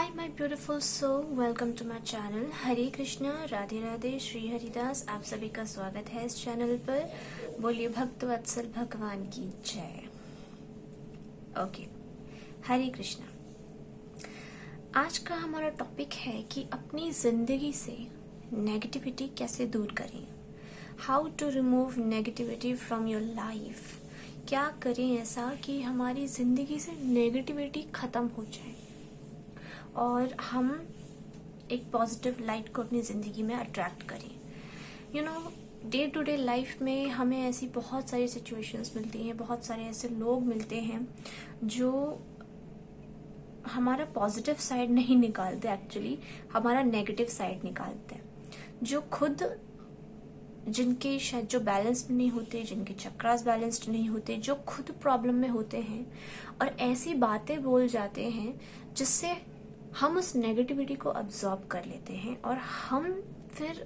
Hi my beautiful soul, welcome to my channel. Hare Krishna, Radhe Radhe, Shri Haridas. आप सभी का स्वागत है इस चैनल पर। बोलिए भक्त वत्सल भगवान की जय। ओके, हरे कृष्णा। आज का हमारा टॉपिक है कि अपनी जिंदगी से नेगेटिविटी कैसे दूर करें। How to remove negativity from your life. क्या करें ऐसा कि हमारी जिंदगी से नेगेटिविटी खत्म हो जाए और हम एक पॉजिटिव लाइट को अपनी ज़िंदगी में अट्रैक्ट करें। डे टू डे लाइफ में हमें ऐसी बहुत सारी सिचुएशंस मिलती हैं, बहुत सारे ऐसे लोग मिलते हैं जो हमारा पॉजिटिव साइड नहीं निकालते, एक्चुअली हमारा नेगेटिव साइड निकालते हैं। जो खुद जिनके शायद जो बैलेंस में नहीं होते, जिनके चक्रास बैलेंस्ड नहीं होते, जो खुद प्रॉब्लम में होते हैं और ऐसी बातें बोल जाते हैं जिससे हम उस नेगेटिविटी को अब्जॉर्ब कर लेते हैं और हम फिर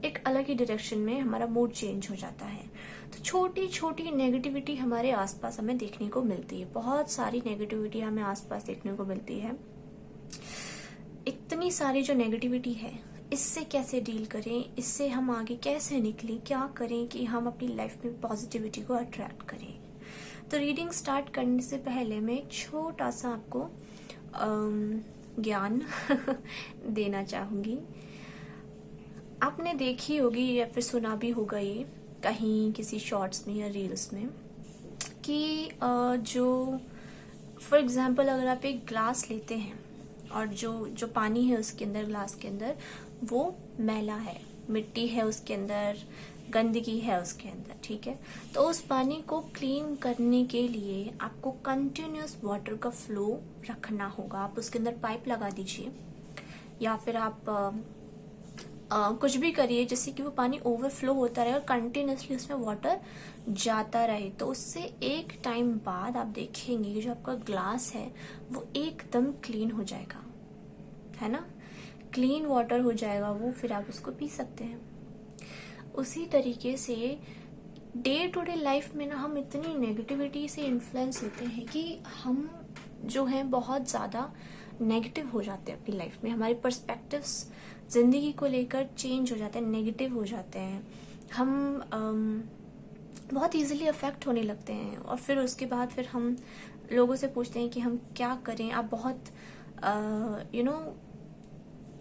एक अलग ही डायरेक्शन में हमारा मूड चेंज हो जाता है। तो छोटी छोटी नेगेटिविटी हमारे आसपास हमें देखने को मिलती है, बहुत सारी नेगेटिविटी हमें आसपास देखने को मिलती है। इतनी सारी जो नेगेटिविटी है, इससे कैसे डील करें, इससे हम आगे कैसे निकलें, क्या करें कि हम अपनी लाइफ में पॉजिटिविटी को अट्रैक्ट करें। तो रीडिंग स्टार्ट करने से पहले मैं एक छोटा सा आपको ज्ञान देना चाहूंगी। आपने देखी होगी या फिर सुना भी होगा ये कहीं किसी शॉर्ट्स में या रील्स में कि जो फॉर एग्जांपल अगर आप एक ग्लास लेते हैं और जो पानी है उसके अंदर, ग्लास के अंदर, वो मैला है, मिट्टी है उसके अंदर, गंदगी है उसके अंदर, ठीक है। तो उस पानी को क्लीन करने के लिए आपको कंटिन्यूअस वाटर का फ्लो रखना होगा। आप उसके अंदर पाइप लगा दीजिए या फिर आप कुछ भी करिए जिससे कि वो पानी ओवरफ्लो होता रहे और कंटिन्यूअसली उसमें वाटर जाता रहे। तो उससे एक टाइम बाद आप देखेंगे कि जो आपका ग्लास है वो एकदम क्लीन हो जाएगा, है ना। क्लीन वाटर हो जाएगा वो, फिर आप उसको पी सकते हैं। उसी तरीके से डे टू डे लाइफ में ना हम इतनी नेगेटिविटी से इन्फ्लुएंस होते हैं कि हम जो है बहुत ज़्यादा नेगेटिव हो जाते हैं अपनी लाइफ में। हमारे पर्सपेक्टिव्स जिंदगी को लेकर चेंज हो जाते हैं, नेगेटिव हो जाते हैं। हम बहुत इजीली अफेक्ट होने लगते हैं और फिर उसके बाद फिर हम लोगों से पूछते हैं कि हम क्या करें। आप बहुत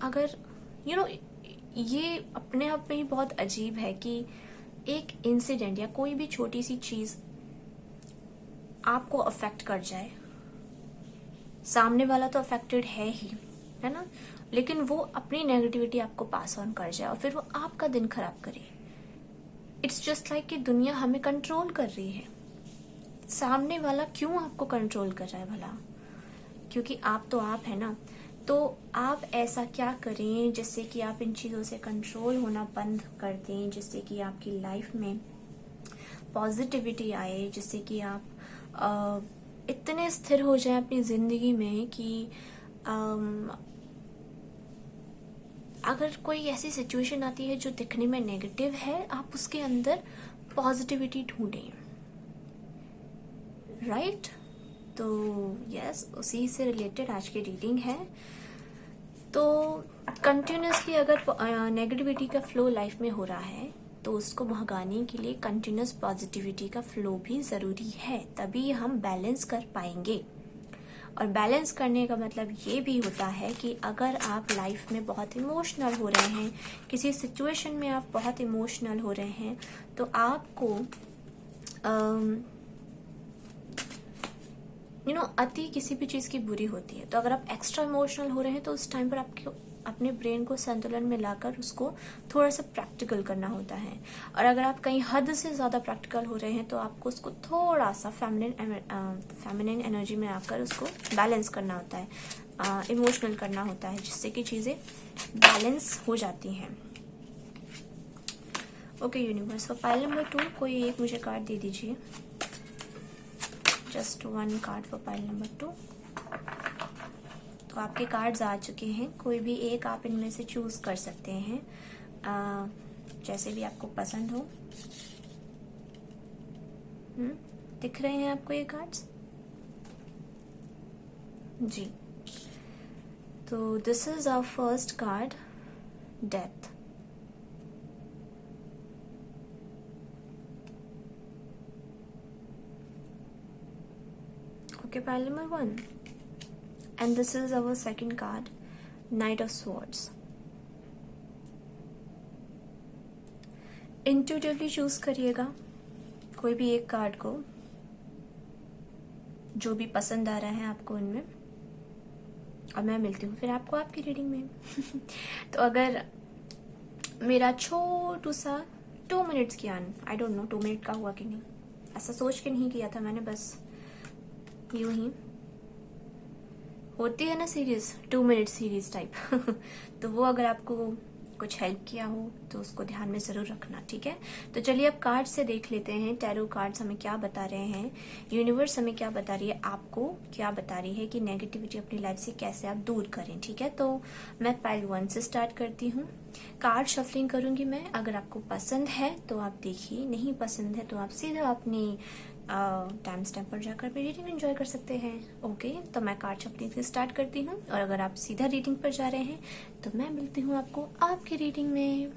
अगर ये अपने आप में ही बहुत अजीब है कि एक इंसिडेंट या कोई भी छोटी सी चीज आपको अफेक्ट कर जाए। सामने वाला तो अफेक्टेड है ही, है ना, लेकिन वो अपनी नेगेटिविटी आपको पास ऑन कर जाए और फिर वो आपका दिन खराब करे। इट्स जस्ट लाइक कि दुनिया हमें कंट्रोल कर रही है। सामने वाला क्यों आपको कंट्रोल कर रहा है भला? क्योंकि आप तो आप है ना। तो आप ऐसा क्या करें जिससे कि आप इन चीज़ों से कंट्रोल होना बंद कर दें, जिससे कि आपकी लाइफ में पॉजिटिविटी आए, जिससे कि आप इतने स्थिर हो जाएं अपनी ज़िंदगी में कि अगर कोई ऐसी सिचुएशन आती है जो दिखने में नेगेटिव है, आप उसके अंदर पॉजिटिविटी ढूंढें, राइट। तो यस, उसी से रिलेटेड आज की रीडिंग है। तो कंटिन्यूसली अगर नेगेटिविटी का फ्लो लाइफ में हो रहा है तो उसको भगाने के लिए कंटिन्यूस पॉजिटिविटी का फ्लो भी ज़रूरी है, तभी हम बैलेंस कर पाएंगे। और बैलेंस करने का मतलब ये भी होता है कि अगर आप लाइफ में बहुत इमोशनल हो रहे हैं, किसी सिचुएशन में आप बहुत इमोशनल हो रहे हैं, तो आपको अति किसी भी चीज़ की बुरी होती है। तो अगर आप एक्स्ट्रा इमोशनल हो रहे हैं तो उस टाइम पर आपको अपने ब्रेन को संतुलन में लाकर उसको थोड़ा सा प्रैक्टिकल करना होता है। और अगर आप कहीं हद से ज़्यादा प्रैक्टिकल हो रहे हैं तो आपको उसको थोड़ा सा फेमिनिन एनर्जी में आकर उसको बैलेंस करना होता है, इमोशनल करना होता है, जिससे कि चीज़ें बैलेंस हो जाती हैं। Okay universe, for pile number 2 कोई एक मुझे कार्ड दे दीजिए। Just one card for pile number 2। तो आपके कार्ड्स आ चुके हैं, कोई भी एक आप इनमें से चूज कर सकते हैं, जैसे भी आपको पसंद हो। दिख रहे हैं आपको ये कार्ड्स? जी, तो this is our first card, death. Okay, pile number 1. And this is our second card, Knight of Swords. Intuitively choose करिएगा कोई भी एक कार्ड को, जो भी पसंद आ रहा है आपको इनमें, और मैं मिलती हूँ फिर आपको आपकी रीडिंग में। तो अगर मेरा छोटू सा 2 मिनट्स ज्ञान, आई डोंट नो 2 मिनट का हुआ कि नहीं, ऐसा सोच के नहीं किया था मैंने, बस यूं ही होती है ना सीरीज, 2 मिनट सीरीज टाइप। तो वो अगर आपको कुछ हेल्प किया हो तो उसको ध्यान में जरूर रखना, ठीक है। तो चलिए अब कार्ड से देख लेते हैं, टैरो कार्ड्स हमें क्या बता रहे हैं, यूनिवर्स हमें क्या बता रही है, आपको क्या बता रही है कि नेगेटिविटी अपनी लाइफ से कैसे आप दूर करें, ठीक है। तो मैं पाइल 1 से स्टार्ट करती हूँ, कार्ड शफलिंग करूंगी मैं। अगर आपको पसंद है तो आप देखिए, नहीं पसंद है तो आप सीधा अपनी टाइम स्टैम्प पर जाकर भी रीडिंग एंजॉय कर सकते हैं। ओके, तो मैं कार्ड शफलिंग से स्टार्ट करती हूँ, और अगर आप सीधा रीडिंग पर जा रहे हैं तो मैं मिलती हूँ आपको आपकी रीडिंग में।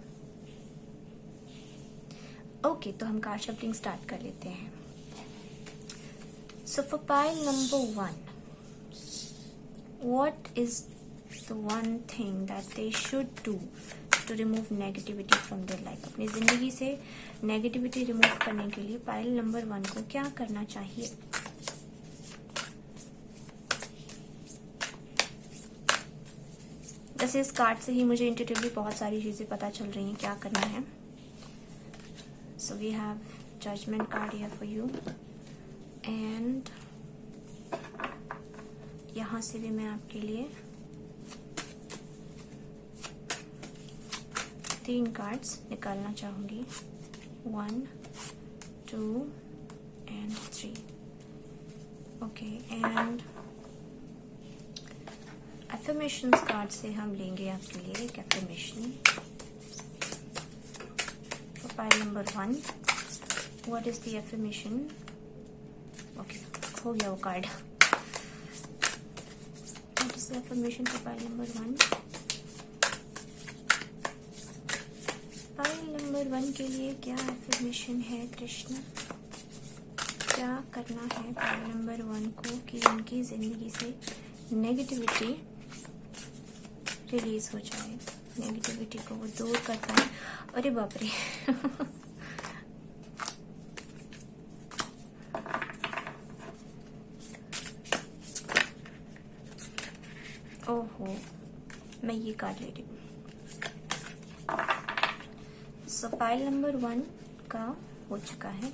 ओके, तो हम कार्ड शफलिंग स्टार्ट कर लेते हैं। So for pile number 1, what is the one thing that they should do to remove negativity from their life. अपनी जिंदगी से नेगेटिविटी रिमूव करने के लिए पाइल नंबर 1 को क्या करना चाहिए। जैसे इस कार्ड से ही मुझे इंट्यूटिवली बहुत सारी चीजें पता चल रही हैं क्या करना है। So we have judgement card here for you, and यहां से भी मैं आपके लिए 3 कार्ड्स निकालना चाहूंगी, 1, 2 and 3. Okay, and affirmations card से हम लेंगे आपके लिए एक affirmation. Pile number 1, what is the affirmation. Okay, हो गया वो card. What is the affirmation for pile number 1। Pile number 1 के लिए क्या एफर्मेशन है कृष्ण, क्या करना है पाइल नंबर 1 को कि उनकी जिंदगी से नेगेटिविटी रिलीज हो जाए, नेगेटिविटी को वो दूर कर पाए। अरे बाप रे। ओहो, मैं ये कार्ड ले रही हूँ। सो पाइल नंबर 1 का हो चुका है,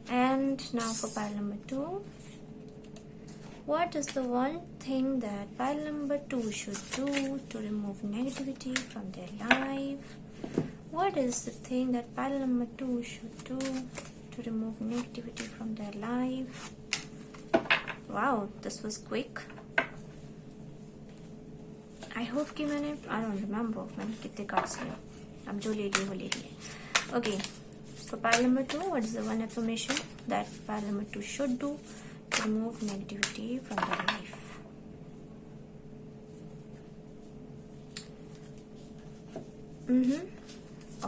and now for pile number 2, what is the one thing that pile number 2 should do to remove negativity from their life? What is the thing that pile number 2 should do to remove negativity from their life? Wow, this was quick. I hope कि मैंने, I don't remember मैंने कितने cards लिए, अब जो ले लिए वो ले लिए। Okay, for pile number 2, what is the one affirmation that pile number 2 should do to remove negativity from their life?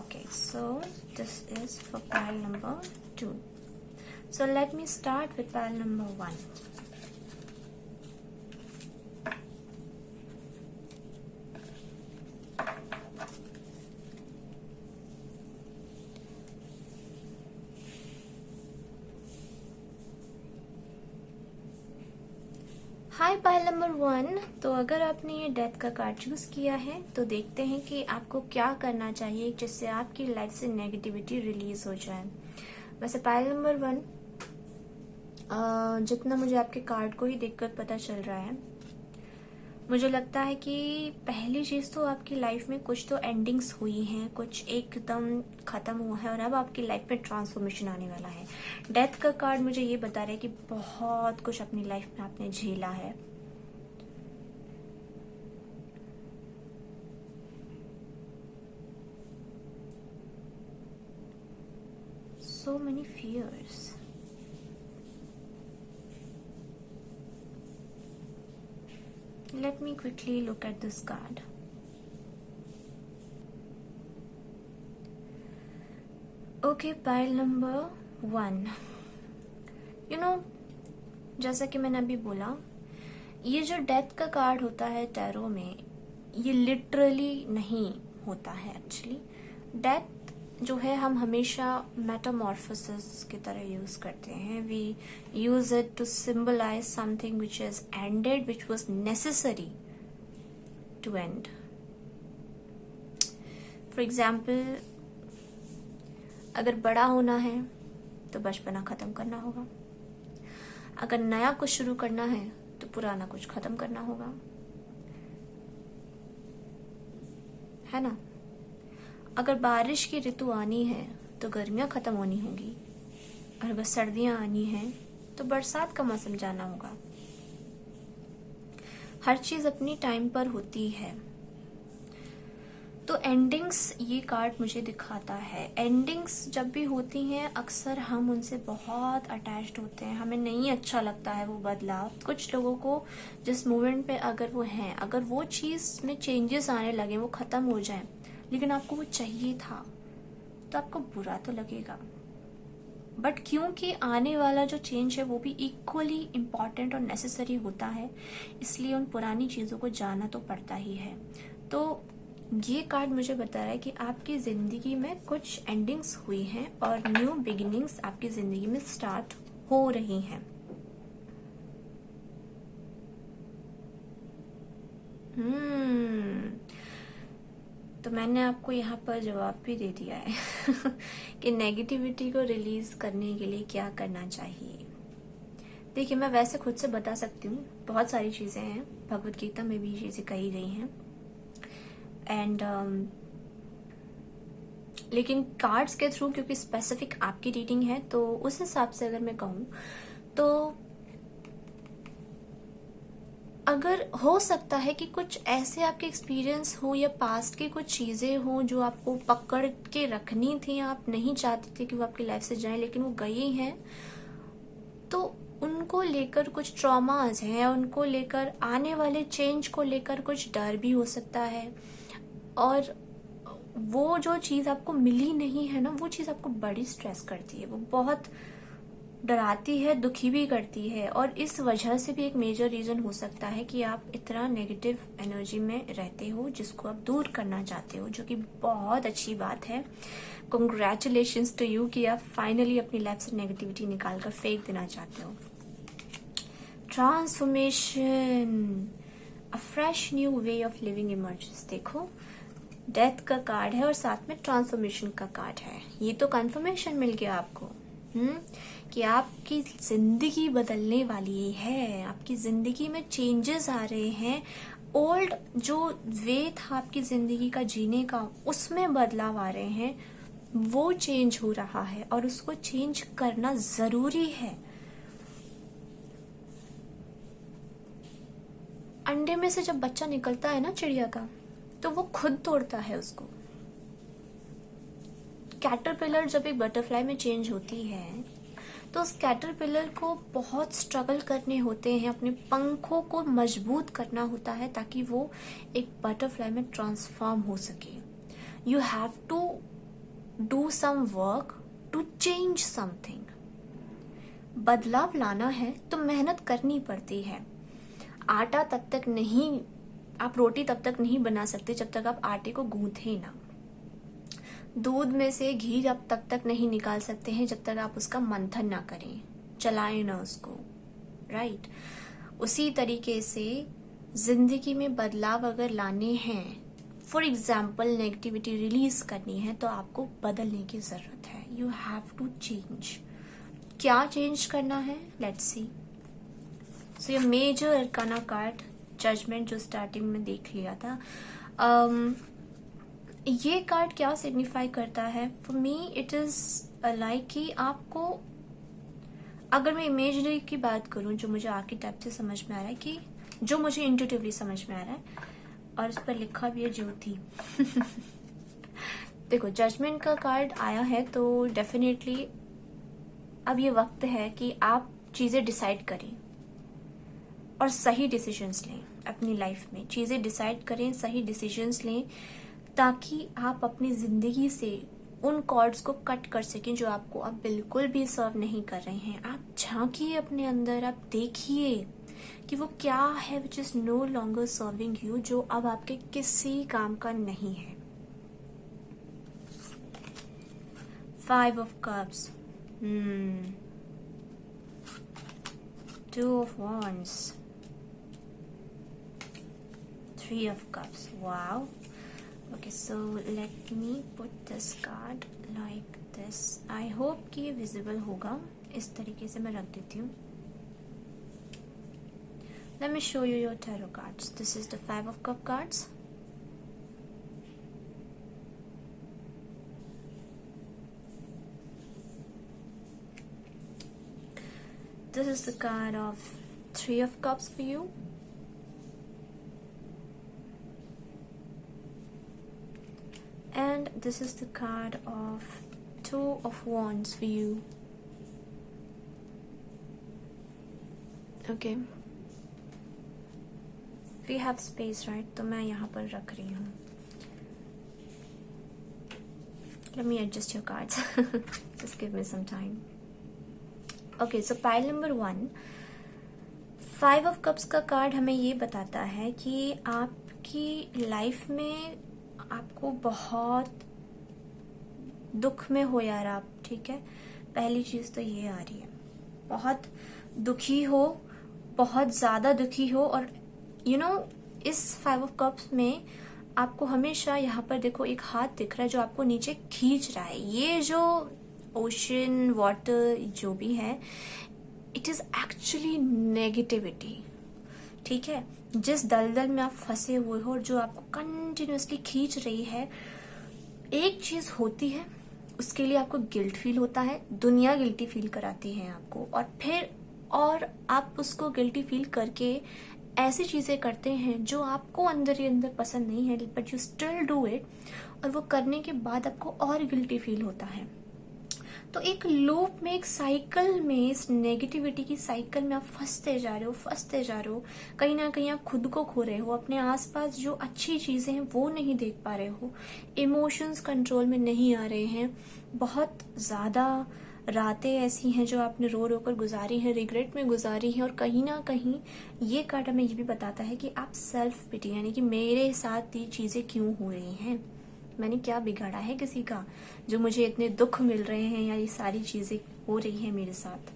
Okay, so this is for pile number 2. So let me start with pile number 1. Hi pile number 1। तो अगर आपने ये death का card choose किया है तो देखते हैं कि आपको क्या करना चाहिए जिससे आपकी लाइफ से नेगेटिविटी रिलीज हो जाए। वैसे पाइल नंबर 1, जितना मुझे आपके कार्ड को ही देखकर पता चल रहा है, मुझे लगता है कि पहली चीज तो आपकी लाइफ में कुछ तो एंडिंग्स हुई हैं, कुछ एकदम खत्म हुआ है और अब आपकी लाइफ में ट्रांसफॉर्मेशन आने वाला है। डेथ का कार्ड मुझे ये बता रहा है कि बहुत कुछ अपनी लाइफ में आपने झेला है, so many fears. Let me quickly look at this card. Okay, pile number 1. जैसा कि मैंने अभी बोला, ये जो डेथ का कार्ड होता है टैरो में, ये लिटरली नहीं होता है एक्चुअली. डेथ जो है हम हमेशा मेटामॉर्फोसिस की तरह यूज करते हैं. We use it to symbolize something which is ended, which was necessary to end. For example, अगर बड़ा होना है तो बचपना खत्म करना होगा. अगर नया कुछ शुरू करना है तो पुराना कुछ खत्म करना होगा, है ना. अगर बारिश की ऋतु आनी है तो गर्मियां खत्म होनी होगी, और अगर सर्दियां आनी हैं तो बरसात का मौसम जाना होगा. हर चीज अपनी टाइम पर होती है. तो एंडिंग्स ये कार्ड मुझे दिखाता है. एंडिंग्स जब भी होती हैं अक्सर हम उनसे बहुत अटैच्ड होते हैं. हमें नहीं अच्छा लगता है वो बदलाव. कुछ लोगों को जिस मोमेंट पे अगर वो हैं, अगर वो चीज में चेंजेस आने लगे, वो खत्म हो जाए, लेकिन आपको वो चाहिए था, तो आपको बुरा तो लगेगा. बट क्योंकि आने वाला जो चेंज है वो भी इक्वली इम्पॉर्टेंट और नेसेसरी होता है, इसलिए उन पुरानी चीजों को जाना तो पड़ता ही है. तो ये कार्ड मुझे बता रहा है कि आपकी जिंदगी में कुछ एंडिंग्स हुई हैं और न्यू बिगिनिंग्स आपकी जिंदगी में स्टार्ट हो रही हैं. तो मैंने आपको यहाँ पर जवाब भी दे दिया है कि नेगेटिविटी को रिलीज करने के लिए क्या करना चाहिए. देखिए, मैं वैसे खुद से बता सकती हूँ, बहुत सारी चीजें हैं, भगवत गीता में भी चीजें कही गई हैं. एंड लेकिन कार्ड्स के थ्रू, क्योंकि स्पेसिफिक आपकी रीडिंग है, तो उस हिसाब से अगर मैं कहूँ तो अगर हो सकता है कि कुछ ऐसे आपके एक्सपीरियंस हो या पास्ट की कुछ चीजें हो जो आपको पकड़ के रखनी थी, आप नहीं चाहते थे कि वो आपकी लाइफ से जाए, लेकिन वो गई हैं, तो उनको लेकर कुछ ट्रॉमास हैं, उनको लेकर आने वाले चेंज को लेकर कुछ डर भी हो सकता है. और वो जो चीज आपको मिली नहीं है ना, वो चीज आपको बड़ी स्ट्रेस करती है, वो बहुत डराती है, दुखी भी करती है. और इस वजह से भी एक मेजर रीजन हो सकता है कि आप इतना नेगेटिव एनर्जी में रहते हो, जिसको आप दूर करना चाहते हो, जो कि बहुत अच्छी बात है. कंग्रेचुलेशंस टू यू कि आप फाइनली अपनी लाइफ से नेगेटिविटी निकाल कर फेंक देना चाहते हो. Transformation, a fresh new way of living emerges. देखो, डेथ का कार्ड है और साथ में ट्रांसफॉर्मेशन का कार्ड है. ये तो कंफर्मेशन मिल गया आपको कि आपकी जिंदगी बदलने वाली है, आपकी जिंदगी में चेंजेस आ रहे हैं. ओल्ड जो वे था आपकी जिंदगी का जीने का, उसमें बदलाव आ रहे हैं, वो चेंज हो रहा है और उसको चेंज करना जरूरी है. अंडे में से जब बच्चा निकलता है ना चिड़िया का, तो वो खुद तोड़ता है उसको. कैटरपिलर जब एक बटरफ्लाई में चेंज होती है, तो उस कैटरपिलर को बहुत स्ट्रगल करने होते हैं, अपने पंखों को मजबूत करना होता है ताकि वो एक बटरफ्लाई में ट्रांसफॉर्म हो सके. You have to do some work to change something. बदलाव लाना है तो मेहनत करनी पड़ती है. आटा तब तक नहीं, आप रोटी तब तक नहीं बना सकते जब तक आप आटे को गूंथे ना. दूध में से घी आप तब तक नहीं निकाल सकते हैं जब तक आप उसका मंथन ना करें, चलाएं ना उसको. राइट. उसी तरीके से जिंदगी में बदलाव अगर लाने हैं, फॉर एग्जाम्पल नेगेटिविटी रिलीज करनी है, तो आपको बदलने की जरूरत है. You have to change. क्या चेंज करना है, लेट्स सी. सो ये मेजर अरकाना कार्ड जजमेंट जो स्टार्टिंग में देख लिया था, ये कार्ड क्या सिग्निफाई करता है for me, it is like कि आपको, अगर मैं इमेजरी की बात करूं, जो मुझे आर्किटाइप से समझ में आ रहा है, कि जो मुझे इंट्यूटिवली समझ में आ रहा है, और इस पर लिखा भी है ज्योति. देखो, जजमेंट का कार्ड आया है तो डेफिनेटली अब ये वक्त है कि आप चीजें डिसाइड करें और सही डिसीजंस लें. अपनी लाइफ में, चीज़ें डिसाइड करें, सही डिसीजंस लें, ताकि आप अपनी ज़िंदगी से उन कॉर्ड्स को कट कर सकें जो आपको अब बिल्कुल भी सर्व नहीं कर रहे हैं। आप झांकिए अपने अंदर, आप देखिए कि वो क्या है which is no longer serving you, जो अब आपके किसी काम का नहीं है। 5 of Cups, 2 of Wands, 3 of Cups. Wow. Okay, so let me put this card like this. I hope कि ये visible होगा। इस तरीके से मैं रख देती हूँ। Let me show you your tarot cards. This is the 5 of Cup cards. This is the card of 3 of Cups for you. And this is the card of 2 of Wands for you. Okay. We have space, right? तो मैं यहाँ पर रख रही हूँ. Let me adjust your cards. Just give me some time. Okay, so pile number 1, 5 of Cups का card हमें ये बताता है कि आपकी लाइफ में आपको बहुत दुख में हो यार आप, ठीक है। पहली चीज तो ये आ रही है, बहुत दुखी हो, बहुत ज्यादा दुखी हो। और इस 5 of Cups में आपको हमेशा यहाँ पर देखो एक हाथ दिख रहा है जो आपको नीचे खींच रहा है। ये जो ओशन वाटर जो भी है, इट इज एक्चुअली नेगेटिविटी, ठीक है। जिस दलदल में आप फंसे हुए हो और जो आपको कंटिन्यूअसली खींच रही है, एक चीज होती है उसके लिए आपको गिल्ट फील होता है, दुनिया गिल्टी फील कराती है आपको, और आप उसको गिल्टी फील करके ऐसी चीजें करते हैं जो आपको अंदर ही अंदर पसंद नहीं है, but you still do it, और वो करने के बाद आपको और गिल्टी फील होता है। तो एक लूप में, एक साइकिल में, इस नेगेटिविटी की साइकिल में आप फंसते जा रहे हो। कहीं ना कहीं आप खुद को खो रहे हो, अपने आसपास जो अच्छी चीजें हैं वो नहीं देख पा रहे हो, इमोशंस कंट्रोल में नहीं आ रहे हैं। बहुत ज्यादा रातें ऐसी हैं जो आपने रो रो कर गुजारी हैं, रिग्रेट में गुजारी हैं। और कहीं ना कहीं ये कार्ड हमें ये भी बताता है कि आप सेल्फ पिटी, यानी कि मेरे साथ ये चीजें क्यों हो रही हैं, मैंने क्या बिगाड़ा है किसी का जो मुझे इतने दुख मिल रहे हैं, या ये सारी चीजें हो रही हैं मेरे साथ।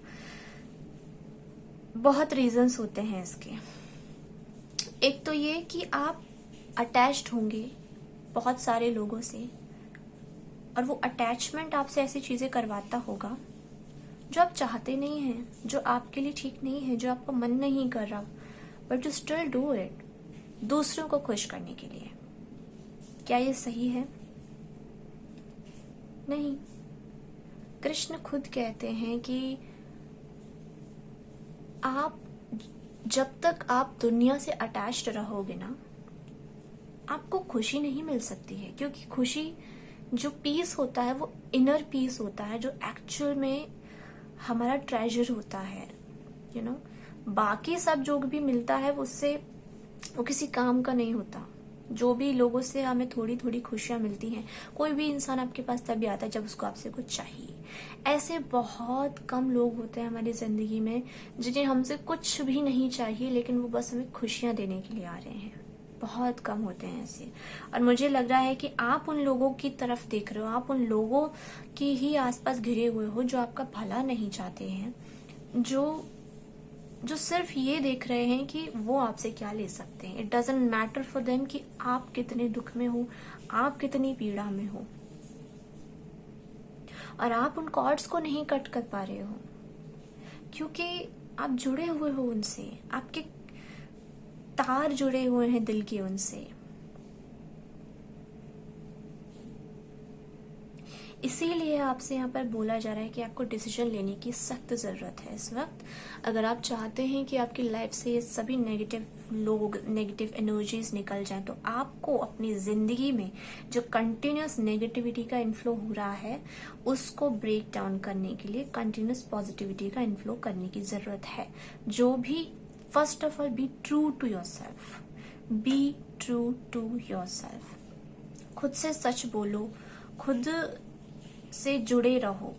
बहुत रीजंस होते हैं इसके। एक तो ये कि आप अटैच्ड होंगे बहुत सारे लोगों से, और वो अटैचमेंट आपसे ऐसी चीजें करवाता होगा जो आप चाहते नहीं हैं, जो आपके लिए ठीक नहीं है, जो आपका मन नहीं कर रहा, but you still do it दूसरों को खुश करने के लिए। क्या ये सही है? नहीं। कृष्ण खुद कहते हैं कि आप जब तक आप दुनिया से अटैच्ड रहोगे ना, आपको खुशी नहीं मिल सकती है, क्योंकि खुशी जो पीस होता है वो इनर पीस होता है, जो एक्चुअल में हमारा ट्रेजर होता है। बाकी सब जो भी मिलता है उससे वो किसी काम का नहीं होता। जो भी लोगों से हमें थोड़ी थोड़ी खुशियां मिलती हैं, कोई भी इंसान आपके पास तभी आता है जब उसको आपसे कुछ चाहिए। ऐसे बहुत कम लोग होते हैं हमारी जिंदगी में जिन्हें हमसे कुछ भी नहीं चाहिए, लेकिन वो बस हमें खुशियां देने के लिए आ रहे हैं। बहुत कम होते हैं ऐसे। और मुझे लग रहा है कि आप उन लोगों की तरफ देख रहे हो, आप उन लोगों की ही आसपास घिरे हुए हो जो आपका भला नहीं चाहते हैं, जो सिर्फ ये देख रहे हैं कि वो आपसे क्या ले सकते हैं। It doesn't matter for them कि आप कितने दुख में हो, आप कितनी पीड़ा में हो, और आप उन कॉर्ड्स को नहीं कट कर पा रहे हो क्योंकि आप जुड़े हुए हो उनसे, आपके तार जुड़े हुए हैं दिल के उनसे। इसीलिए आपसे यहाँ पर बोला जा रहा है कि आपको डिसीजन लेने की सख्त जरूरत है इस वक्त। अगर आप चाहते हैं कि आपकी लाइफ से ये सभी नेगेटिव लोग, नेगेटिव एनर्जीज निकल जाएं, तो आपको अपनी जिंदगी में जो कंटिन्यूस नेगेटिविटी का इन्फ्लो हो रहा है उसको ब्रेक डाउन करने के लिए कंटिन्यूस पॉजिटिविटी का इन्फ्लो करने की जरूरत है। जो भी, first of all be true to yourself. Be true to yourself. खुद से सच बोलो, खुद से जुड़े रहो।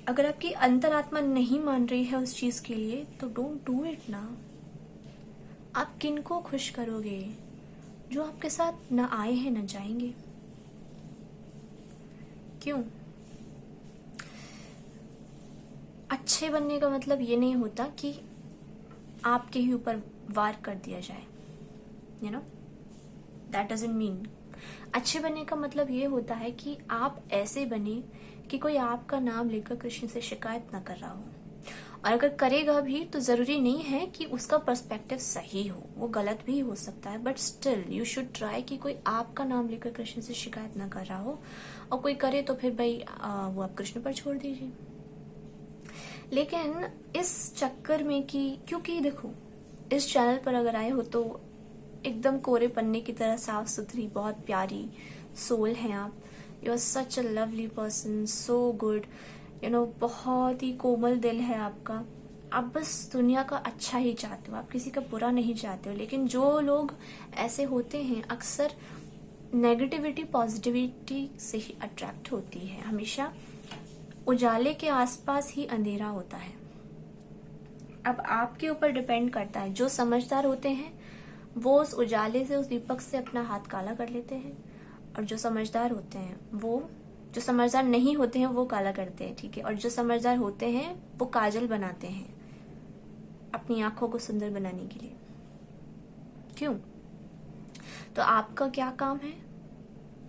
अगर आपकी अंतरात्मा नहीं मान रही है उस चीज के लिए तो डोंट डू इट ना। आप किनको खुश करोगे? जो आपके साथ न आए हैं न जाएंगे। क्यों? अच्छे बनने का मतलब ये नहीं होता कि आपके ही ऊपर वार कर दिया जाए, you know, that doesn't mean. अच्छे बनने का मतलब ये होता है कि आप ऐसे बने कि कोई आपका नाम लेकर कृष्ण से शिकायत ना कर रहा हो। और अगर करेगा भी तो जरूरी नहीं है कि उसका पर्सपेक्टिव सही हो, वो गलत भी हो सकता है, but still you should try कि कोई आपका नाम लेकर कृष्ण से शिकायत ना कर रहा हो। और कोई करे तो फिर भाई वो आप कृष्ण पर छोड़ दीजिए। लेकिन इस चक्कर में कि क्योंकि देखो, इस चैनल पर अगर आए हो तो एकदम कोरे पन्ने की तरह साफ सुथरी बहुत प्यारी सोल है आप। You are such a lovely person, so good, you know, बहुत ही कोमल दिल है आपका। आप बस दुनिया का अच्छा ही चाहते हो, आप किसी का बुरा नहीं चाहते हो। लेकिन जो लोग ऐसे होते हैं अक्सर नेगेटिविटी पॉजिटिविटी से ही अट्रैक्ट होती है। हमेशा उजाले के आसपास ही अंधेरा होता है। अब आपके ऊपर डिपेंड करता है। जो समझदार होते हैं वो उस उजाले से, उस दीपक से अपना हाथ काला कर लेते हैं, और जो समझदार होते हैं वो, जो समझदार नहीं होते हैं वो काला करते हैं, ठीक है। और जो समझदार होते हैं वो काजल बनाते हैं अपनी आंखों को सुंदर बनाने के लिए। क्यों? तो आपका क्या काम है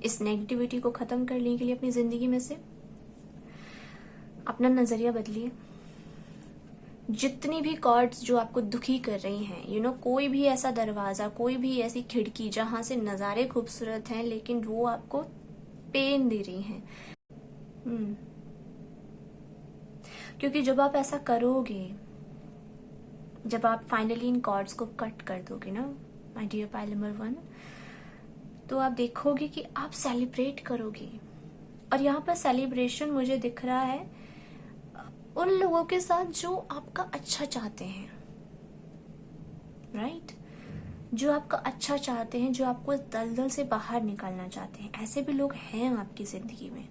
इस नेगेटिविटी को खत्म करने के लिए अपनी जिंदगी में से? अपना नजरिया बदलिए। जितनी भी कॉर्ड्स जो आपको दुखी कर रही हैं, यू नो, कोई भी ऐसा दरवाजा, कोई भी ऐसी खिड़की जहां से नजारे खूबसूरत हैं लेकिन वो आपको पेन दे रही हैं, क्योंकि जब आप ऐसा करोगे, जब आप फाइनली इन कॉर्ड्स को कट कर दोगे ना माय डियर पाइल नंबर 1, तो आप देखोगे कि आप सेलिब्रेट करोगे। और यहाँ पर सेलिब्रेशन मुझे दिख रहा है उन लोगों के साथ जो आपका अच्छा चाहते हैं, राइट? जो आपका अच्छा चाहते हैं, जो आपको इस दलदल से बाहर निकालना चाहते हैं। ऐसे भी लोग हैं आपकी जिंदगी में,